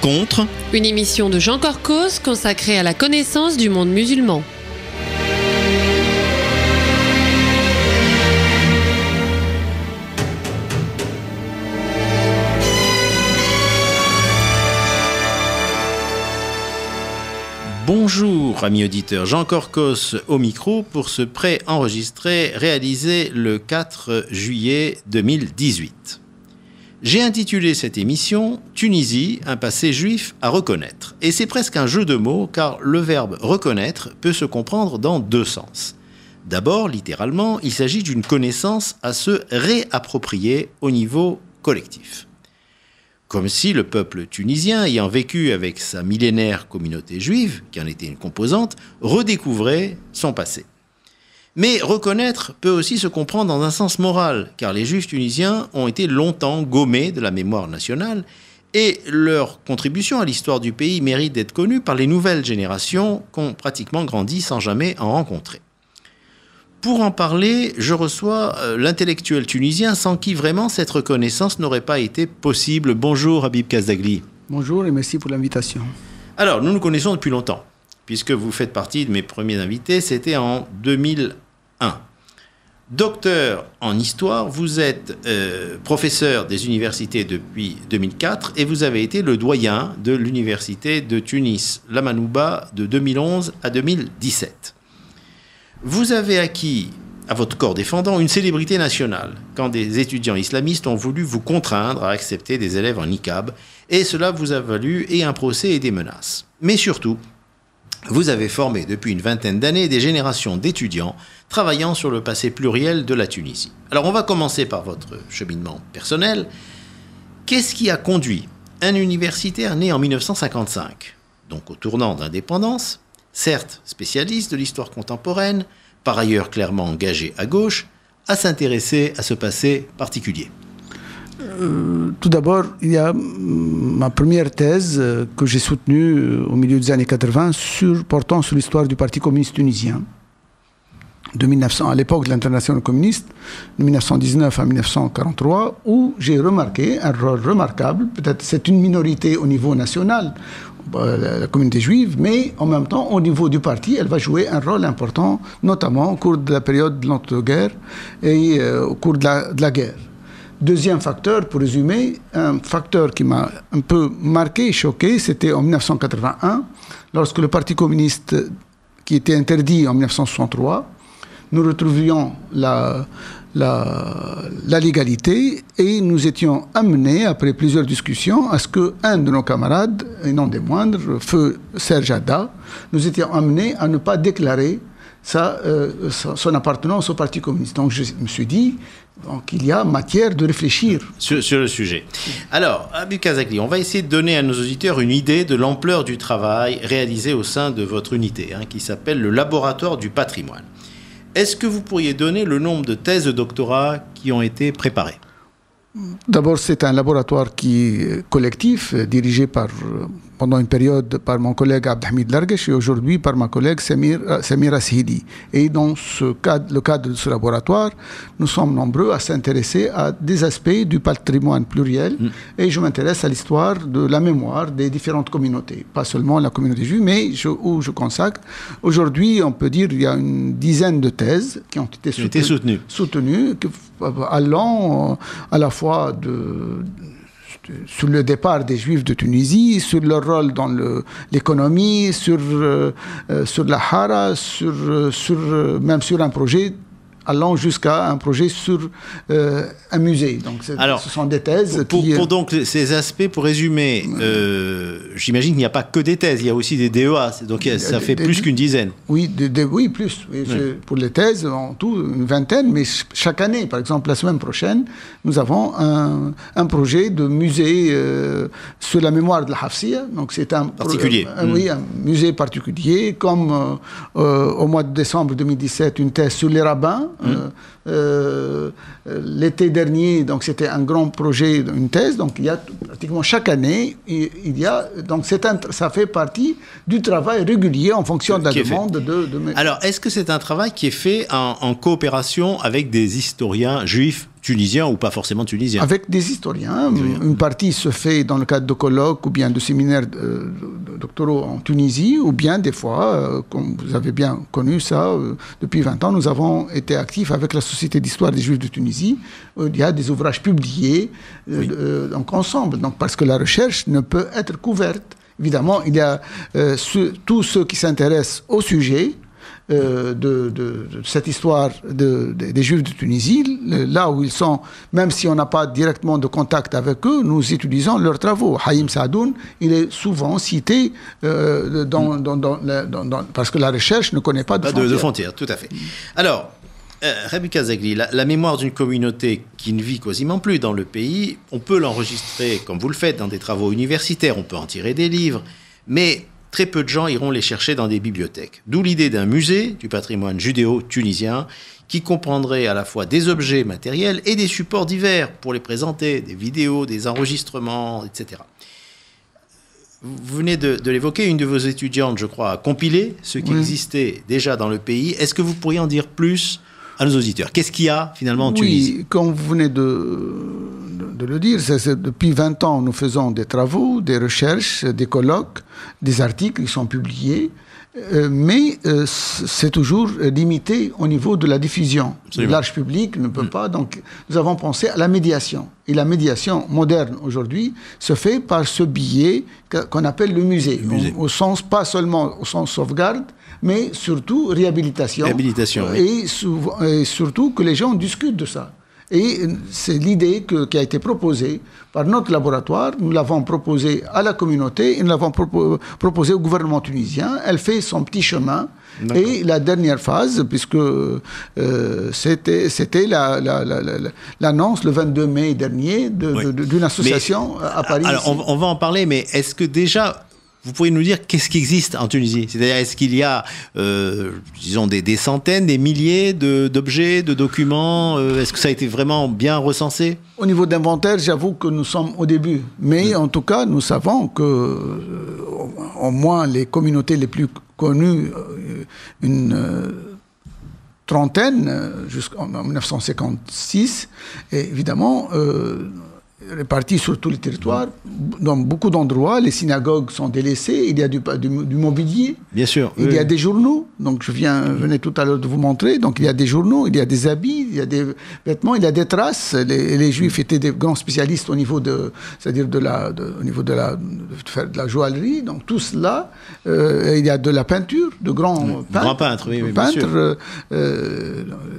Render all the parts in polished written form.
Rencontre. Une émission de Jean Corcos consacrée à la connaissance du monde musulman. Bonjour amis auditeurs, Jean Corcos au micro pour ce pré-enregistré réalisé le 4 juillet 2018. J'ai intitulé cette émission « Tunisie, un passé juif à reconnaître ». Et c'est presque un jeu de mots car le verbe « reconnaître » peut se comprendre dans deux sens. D'abord, littéralement, il s'agit d'une connaissance à se réapproprier au niveau collectif. Comme si le peuple tunisien, ayant vécu avec sa millénaire communauté juive, qui en était une composante, redécouvrait son passé. Mais reconnaître peut aussi se comprendre dans un sens moral, car les juifs tunisiens ont été longtemps gommés de la mémoire nationale et leur contribution à l'histoire du pays mérite d'être connue par les nouvelles générations qui ont pratiquement grandi sans jamais en rencontrer. Pour en parler, je reçois l'intellectuel tunisien sans qui vraiment cette reconnaissance n'aurait pas été possible. Bonjour Habib Kazagli. Bonjour et merci pour l'invitation. Alors, nous nous connaissons depuis longtemps, puisque vous faites partie de mes premiers invités, c'était en 2001. Docteur en histoire, vous êtes professeur des universités depuis 2004 et vous avez été le doyen de l'université de Tunis, la Manouba, de 2011 à 2017. Vous avez acquis, à votre corps défendant, une célébrité nationale quand des étudiants islamistes ont voulu vous contraindre à accepter des élèves en niqab, et cela vous a valu et un procès et des menaces. Mais surtout, vous avez formé depuis une vingtaine d'années des générations d'étudiants travaillant sur le passé pluriel de la Tunisie. Alors on va commencer par votre cheminement personnel. Qu'est-ce qui a conduit un universitaire né en 1955, donc au tournant d'indépendance, certes spécialiste de l'histoire contemporaine, par ailleurs clairement engagé à gauche, à s'intéresser à ce passé particulier? Tout d'abord, il y a ma première thèse que j'ai soutenue au milieu des années 80 portant sur l'histoire du Parti communiste tunisien. De 1900, à l'époque de l'internationale communiste, de 1919 à 1943, où j'ai remarqué un rôle remarquable. Peut-être c'est une minorité au niveau national, la communauté juive, mais en même temps, au niveau du parti, elle va jouer un rôle important, notamment au cours de la période de l'entre-guerre et au cours de la guerre. Deuxième facteur, pour résumer, un facteur qui m'a un peu marqué, choqué, c'était en 1981, lorsque le Parti communiste, qui était interdit en 1963, nous retrouvions la légalité et nous étions amenés, après plusieurs discussions, à ce qu'un de nos camarades, et non des moindres, feu Serge Hadda, nous étions amenés à ne pas déclarer son appartenance au Parti communiste. Donc je me suis dit qu'il y a matière de réfléchir sur le sujet. Alors, Habib Kazagli, on va essayer de donner à nos auditeurs une idée de l'ampleur du travail réalisé au sein de votre unité, qui s'appelle le Laboratoire du patrimoine. Est-ce que vous pourriez donner le nombre de thèses de doctorat qui ont été préparées? D'abord, c'est un laboratoire qui est collectif, dirigé pendant une période par mon collègue Abdelhamid Largesh et aujourd'hui par ma collègue Samira Sihidi. Et dans le cadre de ce laboratoire, nous sommes nombreux à s'intéresser à des aspects du patrimoine pluriel et je m'intéresse à l'histoire de la mémoire des différentes communautés, pas seulement la communauté juive, mais où je consacre. Aujourd'hui, on peut dire qu'il y a une dizaine de thèses qui ont été soutenues allant à la fois sur le départ des Juifs de Tunisie, sur leur rôle dans l'économie, sur la Hara, même sur un projet allant jusqu'à un projet sur un musée. Donc, ce sont des thèses pour donc ces aspects, pour résumer, j'imagine qu'il n'y a pas que des thèses, il y a aussi des DEA, donc ça fait plus qu'une dizaine. Oui, oui, plus. Oui. Pour les thèses, en tout, une vingtaine, mais chaque année, par exemple, la semaine prochaine, nous avons un projet de musée sur la mémoire de la Hafsiya. Donc c'est un particulier. Oui, un musée particulier, comme au mois de décembre 2017, une thèse sur les rabbins. L'été dernier, donc c'était un grand projet, une thèse. Donc il y a pratiquement chaque année, donc ça fait partie du travail régulier en fonction de la demande Alors, est-ce que c'est un travail qui est fait en coopération avec des historiens juifs tunisiens ou pas forcément tunisiens. Avec des historiens. Une partie se fait dans le cadre de colloques ou bien de séminaires doctoraux en Tunisie, ou bien des fois, comme vous avez bien connu ça, depuis 20 ans, nous avons été actifs avec la Société d'histoire des Juifs de Tunisie. Il y a des ouvrages publiés donc ensemble. Donc, parce que la recherche ne peut être couverte. Évidemment, il y a tous ceux qui s'intéressent au sujet de cette histoire des Juifs de Tunisie, là où ils sont, même si on n'a pas directement de contact avec eux, nous utilisons leurs travaux. Haïm Saadoun, il est souvent cité parce que la recherche ne connaît pas de frontières. Tout à fait. Alors, Rabi Kazagli, la mémoire d'une communauté qui ne vit quasiment plus dans le pays, on peut l'enregistrer, comme vous le faites, dans des travaux universitaires, on peut en tirer des livres, mais très peu de gens iront les chercher dans des bibliothèques. D'où l'idée d'un musée du patrimoine judéo-tunisien qui comprendrait à la fois des objets matériels et des supports divers pour les présenter, des vidéos, des enregistrements, etc. Vous venez de l'évoquer, une de vos étudiantes, je crois, a compilé ce qui existait déjà dans le pays. Est-ce que vous pourriez en dire plus à nos auditeurs? Qu'est-ce qu'il y a finalement en Tunisie? Oui, comme vous venez de le dire, depuis 20 ans, nous faisons des travaux, des recherches, des colloques, des articles qui sont publiés, mais c'est toujours limité au niveau de la diffusion. Le large public ne peut pas, donc nous avons pensé à la médiation. Et la médiation moderne aujourd'hui se fait par ce biais qu'on appelle le musée. Au sens, pas seulement au sens sauvegarde, mais surtout réhabilitation. Et surtout que les gens discutent de ça. Et c'est l'idée qui a été proposée par notre laboratoire. Nous l'avons proposée à la communauté et nous l'avons proposée au gouvernement tunisien. Elle fait son petit chemin. Et la dernière phase, puisque c'était l'annonce le 22 mai dernier d'une association à Paris. Alors, on va en parler, mais est-ce que déjà... Vous pouvez nous dire qu'est-ce qui existe en Tunisie? C'est-à-dire, est-ce qu'il y a, disons, des centaines, des milliers d'objets, de documents? Est-ce que ça a été vraiment bien recensé? Au niveau d'inventaire, j'avoue que nous sommes au début. Mais en tout cas, nous savons que, au moins, les communautés les plus connues, une trentaine, jusqu'en 1956, et évidemment... répartis sur tous les territoires, dans beaucoup d'endroits, les synagogues sont délaissées, il y a du mobilier. Bien sûr. Il y a des journaux, donc je venais tout à l'heure de vous montrer, donc il y a des journaux, il y a des habits, il y a des vêtements, il y a des traces. Les Juifs étaient des grands spécialistes au niveau c'est-à-dire au niveau de la joaillerie, donc tout cela, il y a de la peinture, de grands peintres, peintres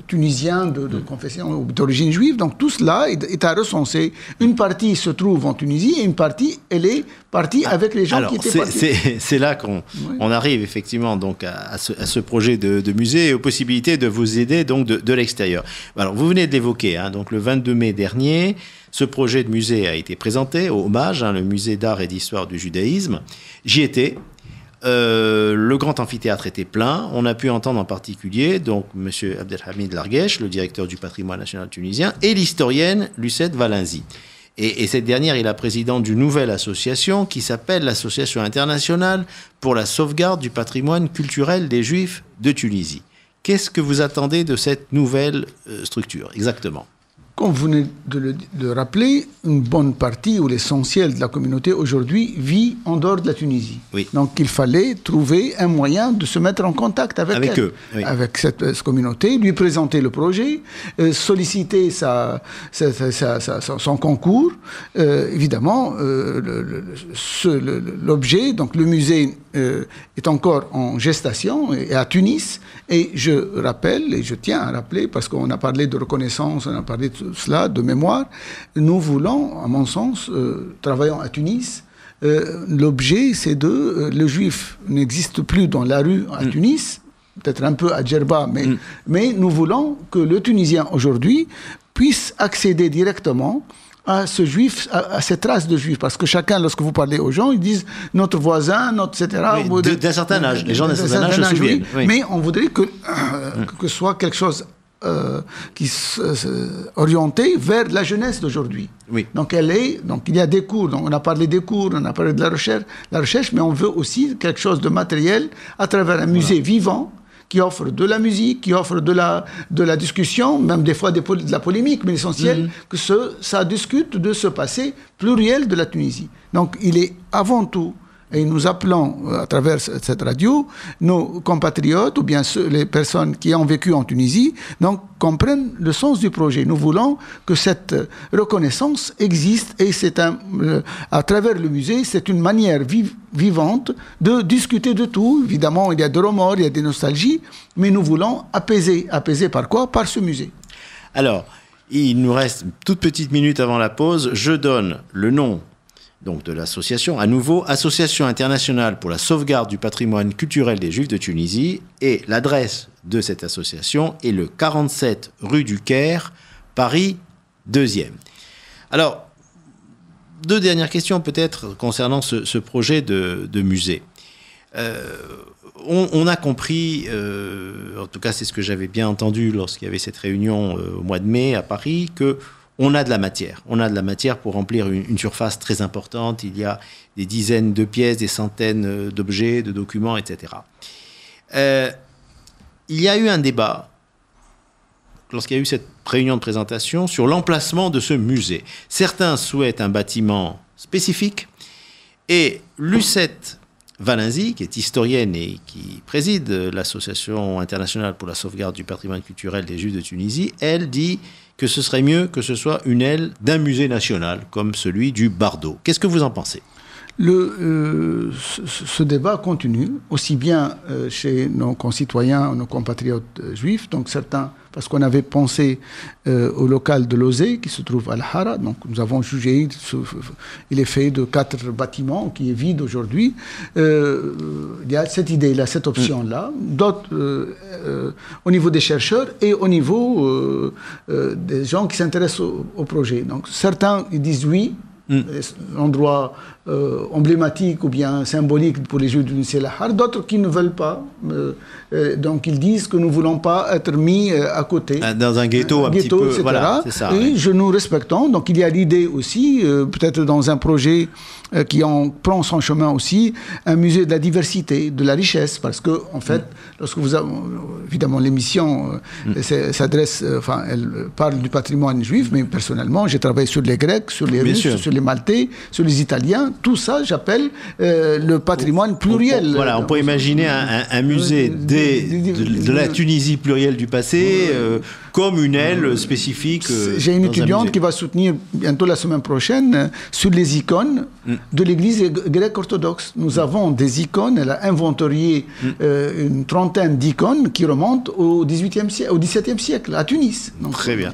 tunisiens de confession ou d'origine juive, donc tout cela est à recenser. Une partie se trouve en Tunisie et une partie, elle est partie avec les gens qui étaient partis. C'est là qu'on arrive effectivement donc à ce projet de musée et aux possibilités de vous aider donc de l'extérieur. Alors vous venez de l'évoquer, donc le 22 mai dernier, ce projet de musée a été présenté au Hommage, le musée d'art et d'histoire du judaïsme. J'y étais. Le grand amphithéâtre était plein. On a pu entendre en particulier donc M. Abdelhamid Larguesh, le directeur du patrimoine national tunisien, et l'historienne Lucette Valenzi. Et cette dernière est la présidente d'une nouvelle association qui s'appelle l'Association internationale pour la sauvegarde du patrimoine culturel des Juifs de Tunisie. Qu'est-ce que vous attendez de cette nouvelle structure exactement ? Comme vous venez de le rappeler, une bonne partie ou l'essentiel de la communauté aujourd'hui vit en dehors de la Tunisie. Oui. Donc il fallait trouver un moyen de se mettre en contact avec eux, oui. Avec cette communauté, lui présenter le projet, solliciter son concours. Évidemment, l'objet, donc le musée est encore en gestation et à Tunis. Et je rappelle, et je tiens à rappeler, parce qu'on a parlé de reconnaissance, on a parlé de cela, de mémoire, nous voulons, à mon sens, travaillant à Tunis, l'objet, c'est le juif n'existe plus dans la rue à Tunis, peut-être un peu à Djerba, mais nous voulons que le Tunisien aujourd'hui puisse accéder directement à ce juif, à ces traces de juifs, parce que chacun, lorsque vous parlez aux gens, ils disent notre voisin, etc. Oui, d'un certain âge, les gens d'un certain âge se souviennent. Oui. Mais on voudrait que ce soit quelque chose qui orienté vers la jeunesse d'aujourd'hui. Oui. Donc il y a des cours, donc on a parlé des cours, on a parlé de la recherche, mais on veut aussi quelque chose de matériel à travers un musée vivant qui offre de la musique, qui offre de la discussion, même des fois de la polémique, mais l'essentiel, que ça discute de ce passé pluriel de la Tunisie. Donc il est avant tout, et nous appelons à travers cette radio, nos compatriotes ou bien les personnes qui ont vécu en Tunisie, donc comprennent le sens du projet. Nous voulons que cette reconnaissance existe et à travers le musée, c'est une manière vivante de discuter de tout. Évidemment, il y a des remords, il y a des nostalgies, mais nous voulons apaiser. Apaiser par quoi? Par ce musée. Alors, il nous reste une toute petite minute avant la pause. Je donne le nom donc de l'association, à nouveau, Association internationale pour la sauvegarde du patrimoine culturel des Juifs de Tunisie, et l'adresse de cette association est le 47 rue du Caire, Paris 2e. Alors, deux dernières questions peut-être concernant ce projet de musée. On a compris, en tout cas c'est ce que j'avais bien entendu lorsqu'il y avait cette réunion au mois de mai à Paris, que on a de la matière. On a de la matière pour remplir une surface très importante. Il y a des dizaines de pièces, des centaines d'objets, de documents, etc. Il y a eu un débat, lorsqu'il y a eu cette réunion de présentation, sur l'emplacement de ce musée. Certains souhaitent un bâtiment spécifique, et Lucette Valenzi, qui est historienne et qui préside l'Association internationale pour la sauvegarde du patrimoine culturel des Juifs de Tunisie, elle dit que ce serait mieux que ce soit une aile d'un musée national, comme celui du Bardo. Qu'est-ce que vous en pensez ? Ce débat continue, aussi bien chez nos concitoyens, nos compatriotes juifs, donc certains, parce qu'on avait pensé au local de Lozé, qui se trouve à Al-Hara, donc nous avons jugé, il est fait de 4 bâtiments, qui est vide aujourd'hui. Il y a cette idée-là, cette option-là, d'autres au niveau des chercheurs et au niveau des gens qui s'intéressent au projet. Donc certains ils disent oui, endroit emblématique ou bien symbolique pour les Juifs du Nusselahar, d'autres qui ne veulent pas. Donc ils disent que nous ne voulons pas être mis à côté. Dans un ghetto, petit peu. Etc. Voilà, c'est ça, et nous respectons. Donc il y a l'idée aussi, peut-être dans un projet qui prend son chemin aussi, un musée de la diversité, de la richesse. Parce que, en fait, lorsque vous avez, évidemment, l'émission s'adresse, elle parle du patrimoine juif, mais personnellement, j'ai travaillé sur les Grecs, sur les Russes, sur les Maltais, sur les Italiens. Tout ça, j'appelle le patrimoine pluriel. Voilà, on peut imaginer un musée de la Tunisie plurielle du passé comme une aile spécifique. J'ai une étudiante qui va soutenir bientôt la semaine prochaine sur les icônes de l'église grecque orthodoxe. Nous avons des icônes, elle a inventorié une trentaine d'icônes qui remontent au XVIIe siècle, à Tunis. Donc, très bien.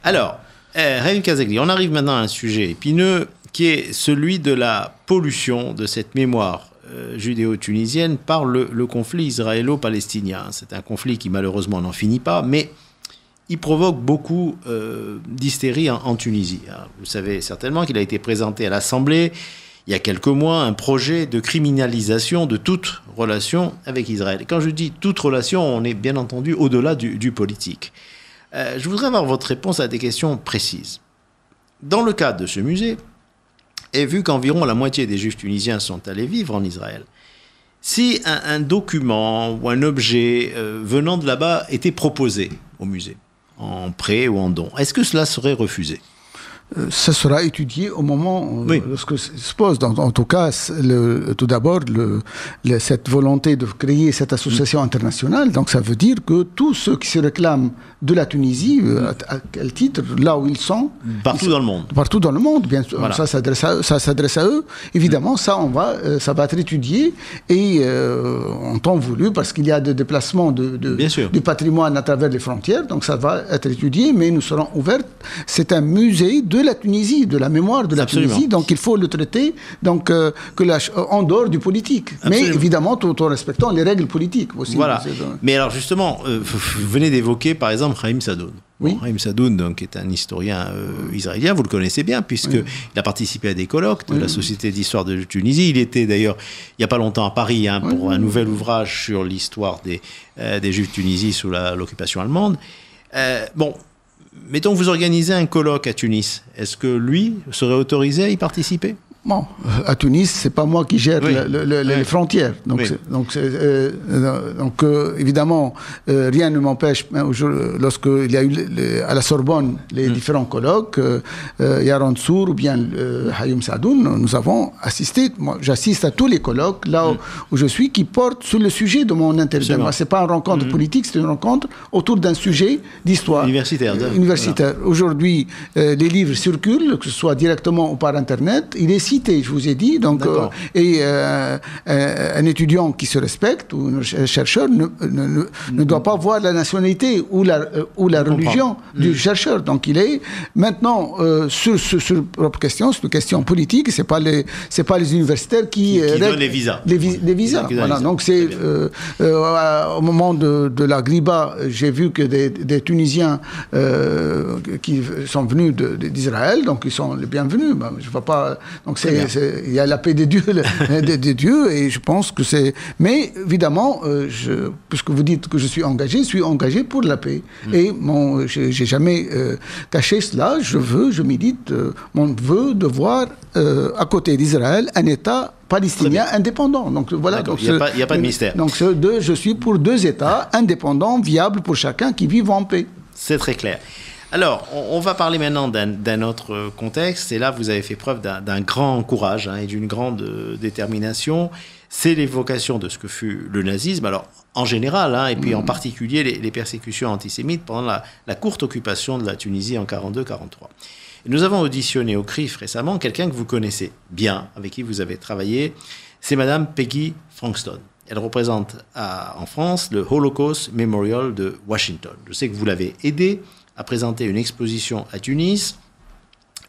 Alors, Raïm Kazegli, on arrive maintenant à un sujet épineux qui est celui de la pollution de cette mémoire judéo-tunisienne par le conflit israélo-palestinien. C'est un conflit qui malheureusement n'en finit pas, mais il provoque beaucoup d'hystérie en Tunisie. Vous savez certainement qu'il a été présenté à l'Assemblée il y a quelques mois un projet de criminalisation de toute relation avec Israël. Et quand je dis toute relation, on est bien entendu au-delà du politique. Je voudrais avoir votre réponse à des questions précises. Dans le cadre de ce musée, et vu qu'environ la moitié des Juifs tunisiens sont allés vivre en Israël, si un document ou un objet venant de là-bas était proposé au musée, en prêt ou en don, est-ce que cela serait refusé ? Ça sera étudié au moment lorsque se pose. En tout cas, tout d'abord, cette volonté de créer cette association internationale, donc ça veut dire que tous ceux qui se réclament de la Tunisie, à quel titre, là où ils sont... Partout dans le monde. Partout dans le monde, bien sûr. Voilà. Ça s'adresse à eux. Évidemment, ça va être étudié et en temps voulu, parce qu'il y a des déplacements du patrimoine à travers les frontières, donc ça va être étudié, mais nous serons ouverts. C'est un musée de la Tunisie, de la mémoire de la Tunisie, donc il faut le traiter en dehors du politique. Absolument. Mais évidemment, tout en respectant les règles politiques aussi. Voilà. Mais alors justement, vous venez d'évoquer par exemple Haïm Sadoun. Oui. Haïm Sadoun, donc, est un historien israélien, vous le connaissez bien, puisqu'il a participé à des colloques de la Société d'histoire de Tunisie. Il était d'ailleurs, il n'y a pas longtemps à Paris, pour un nouvel ouvrage sur l'histoire des Juifs de Tunisie sous l'occupation allemande. Mettons que vous organisez un colloque à Tunis. Est-ce que lui serait autorisé à y participer ? Bon, à Tunis, c'est pas moi qui gère les frontières. Donc, évidemment, rien ne m'empêche. Lorsqu'il y a eu à la Sorbonne les différents colloques, Yaron Tsour ou bien Hayoum Saadoun, nous avons assisté. Moi, j'assiste à tous les colloques là où je suis qui portent sur le sujet de mon intervention. Moi, c'est pas une rencontre politique, c'est une rencontre autour d'un sujet d'histoire universitaire. Universitaire. Voilà. Aujourd'hui, les livres circulent, que ce soit directement ou par Internet. Il est cité, je vous ai dit. Donc, un étudiant qui se respecte ou un chercheur ne doit pas voir la nationalité ou la religion du chercheur. Donc, il est maintenant sur propre question, c'est une question politique. C'est pas les universitaires qui donnent les visas. Les visas. Voilà. Donc, c'est au moment de la Griba, j'ai vu que des Tunisiens qui sont venus d'Israël, donc ils sont les bienvenus. Ben, je vois pas. Donc il y a la paix des dieux, des dieux, et je pense que c'est. Mais évidemment, puisque vous dites que je suis engagé pour la paix. Et j'ai jamais caché cela. Je médite mon vœu de voir à côté d'Israël un État palestinien indépendant. Donc voilà. Il n'y a pas de mystère. Donc je suis pour 2 États indépendants, viables pour chacun, qui vivent en paix. C'est très clair. Alors, on va parler maintenant d'un autre contexte. Et là, vous avez fait preuve d'un grand courage et d'une grande détermination. C'est l'évocation de ce que fut le nazisme. Alors, en général, et puis en particulier les persécutions antisémites pendant la courte occupation de la Tunisie en 42-43. Nous avons auditionné au CRIF récemment quelqu'un que vous connaissez bien, avec qui vous avez travaillé. C'est Madame Peggy Frankston. Elle représente en France le Holocaust Memorial de Washington. Je sais que vous l'avez aidé à présenter une exposition à Tunis.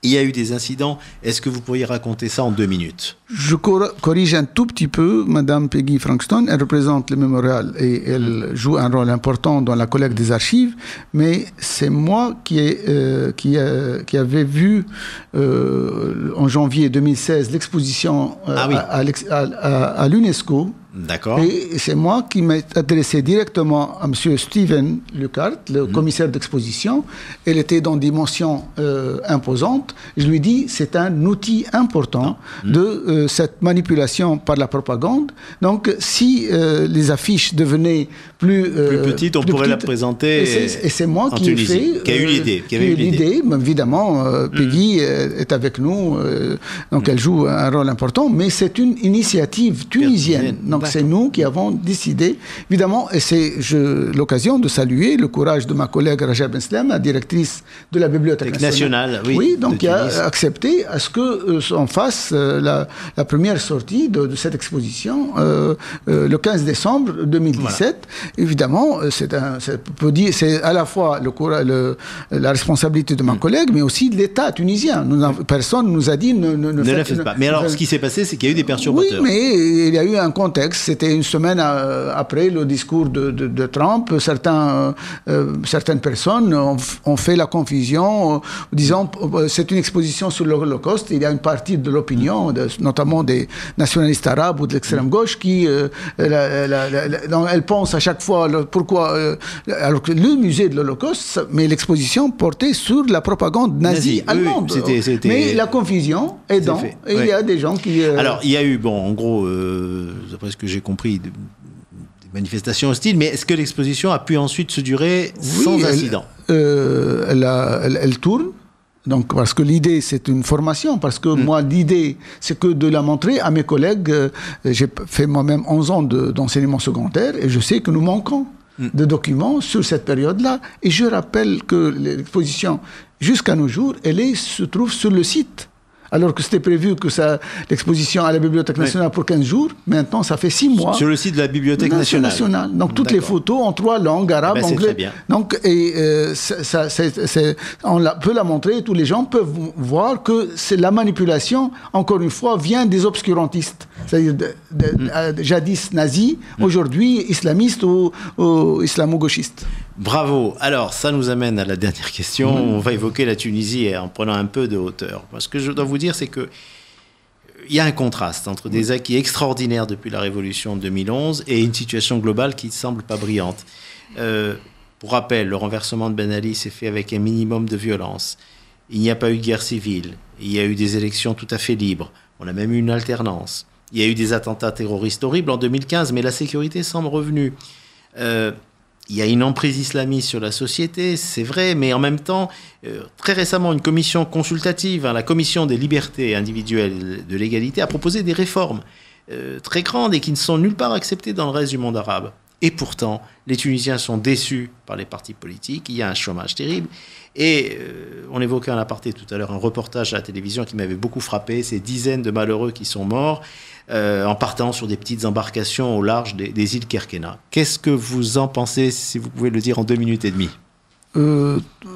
Il y a eu des incidents. Est-ce que vous pourriez raconter ça en 2 minutes? Je corrige un tout petit peu. Madame Peggy Frankston, elle représente le mémorial et elle joue un rôle important dans la collecte des archives. Mais c'est moi qui avait vu en janvier 2016 l'exposition à l'UNESCO. D'accord. Et c'est moi qui m'ai adressé directement à M. Steven Lucart, le commissaire d'exposition. Elle était dans des dimensions imposantes. Je lui ai dit, c'est un outil important de cette manipulation par la propagande. Donc, si les affiches devenaient plus petites, on pourrait la présenter. Et c'est moi qui ai fait. Qui a eu l'idée. Évidemment, Peggy est avec nous. Donc, elle joue un rôle important. Mais c'est une initiative tunisienne. Donc, c'est nous qui avons décidé, évidemment, et c'est l'occasion de saluer le courage de ma collègue Raja Ben Slem, la directrice de la Bibliothèque nationale. Oui, donc qui a accepté à ce qu'on fasse la première sortie de cette exposition le 15 décembre 2017. Voilà. Évidemment, c'est à la fois la responsabilité de ma collègue, mais aussi de l'État tunisien. Personne ne nous a dit ne le faites pas. Mais alors, ce qui s'est passé, c'est qu'il y a eu des perturbateurs. Oui, mais il y a eu un contexte. C'était une semaine après le discours de Trump. Certaines personnes ont fait la confusion, disant c'est une exposition sur l'Holocauste. Il y a une partie de l'opinion, notamment des nationalistes arabes ou de l'extrême gauche, qui elle pense à chaque fois pourquoi. Alors que le musée de l'Holocauste, mais l'exposition portait sur la propagande nazie allemande. C'était mais la confusion est dans. Et il y a des gens qui. Alors il y a eu, en gros, d'après ce que j'ai compris, des manifestations hostiles, mais est-ce que l'exposition a pu ensuite se durer sans incident? Elle tourne. Donc, parce que l'idée, c'est une formation, parce que moi, l'idée, c'est que de la montrer à mes collègues. J'ai fait moi-même 11 ans d'enseignement secondaire, et je sais que nous manquons de documents sur cette période-là. Et je rappelle que l'exposition, jusqu'à nos jours, se trouve sur le site. Alors que c'était prévu que l'exposition à la Bibliothèque nationale pour 15 jours, maintenant ça fait 6 mois. Sur le site de la Bibliothèque nationale. Donc toutes les photos en 3 langues, arabe, anglais. C'est très bien. Donc, on peut la montrer, tous les gens peuvent voir que la manipulation, encore une fois, vient des obscurantistes. C'est-à-dire jadis nazis, aujourd'hui islamistes ou islamo-gauchistes. Bravo. Alors, ça nous amène à la dernière question. On va évoquer la Tunisie en prenant un peu de hauteur. Parce que je dois vous dire, c'est que il y a un contraste entre des acquis extraordinaires depuis la Révolution de 2011 et une situation globale qui ne semble pas brillante. Pour rappel, le renversement de Ben Ali s'est fait avec un minimum de violence. Il n'y a pas eu de guerre civile. Il y a eu des élections tout à fait libres. On a même eu une alternance. Il y a eu des attentats terroristes horribles en 2015, mais la sécurité semble revenue. Il y a une emprise islamiste sur la société, c'est vrai, mais en même temps, très récemment, une commission consultative, la commission des libertés individuelles de l'égalité, a proposé des réformes très grandes et qui ne sont nulle part acceptées dans le reste du monde arabe. Et pourtant, les Tunisiens sont déçus par les partis politiques, il y a un chômage terrible. Et on évoquait en aparté tout à l'heure un reportage à la télévision qui m'avait beaucoup frappé, ces dizaines de malheureux qui sont morts en partant sur des petites embarcations au large des îles Kerkena. Qu'est-ce que vous en pensez, si vous pouvez le dire en 2 minutes et demie?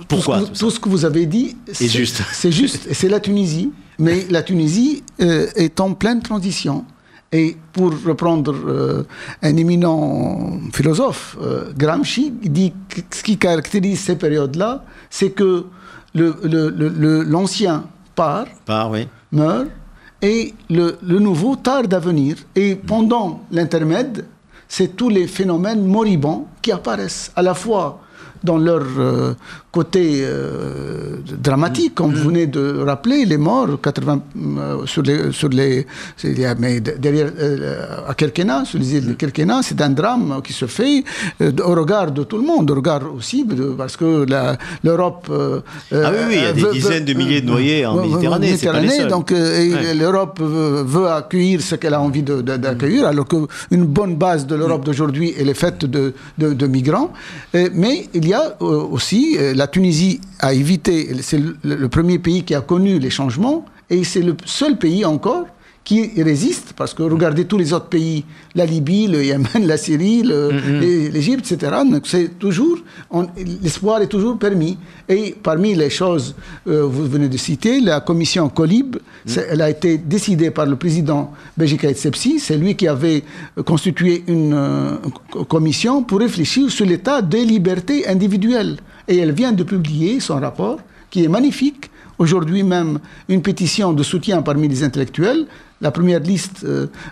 Pourquoi tout ce que vous avez dit, c'est juste. C'est juste, c'est la Tunisie. Mais la Tunisie est en pleine transition. Et pour reprendre un éminent philosophe, Gramsci, il dit que ce qui caractérise ces périodes-là, c'est que l'ancien meurt, et le nouveau tarde à venir. Et pendant l'intermède, c'est tous les phénomènes moribonds qui apparaissent, à la fois dans leur côté dramatique, comme vous venez de rappeler, les morts, 80 mais derrière à Kerkena, sur les îles de Kerkena, c'est un drame qui se fait au regard de tout le monde, au regard aussi parce que l'Europe il y a des dizaines de milliers de noyés en Méditerranée, c'est pas les seuls. Donc l'Europe veut accueillir ce qu'elle a envie d'accueillir, alors qu'une bonne base de l'Europe d'aujourd'hui elle est faite de migrants, mais il y a aussi la Tunisie a évité, c'est le premier pays qui a connu les changements, et c'est le seul pays encore qui résiste, parce que regardez tous les autres pays, la Libye, le Yémen, la Syrie, l'Égypte, etc. Donc c'est toujours, l'espoir est toujours permis. Et parmi les choses, vous venez de citer, la commission Colib, elle a été décidée par le président Béji Caïd Sebsi, c'est lui qui avait constitué une commission pour réfléchir sur l'état des libertés individuelles. Et elle vient de publier son rapport, qui est magnifique. Aujourd'hui même, une pétition de soutien parmi les intellectuels. La première liste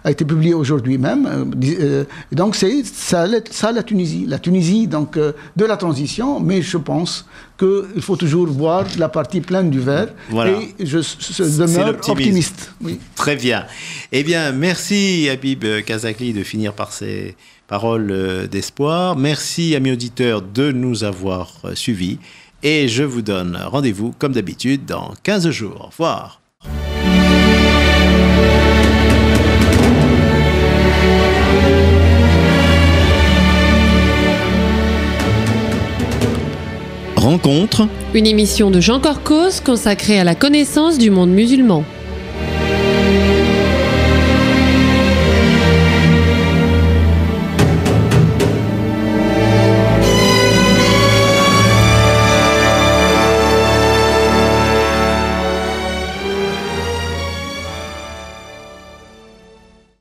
a été publiée aujourd'hui même. Donc c'est ça la Tunisie. La Tunisie donc, de la transition, mais je pense qu'il faut toujours voir la partie pleine du verre. Voilà. Et je demeure optimiste. Oui. Très bien. Eh bien, merci Habib Kazakli de finir par ces paroles d'espoir. Merci, amis auditeurs, de nous avoir suivis. Et je vous donne rendez-vous, comme d'habitude, dans 15 jours. Au revoir. Rencontre. Une émission de Jean Corcos consacrée à la connaissance du monde musulman.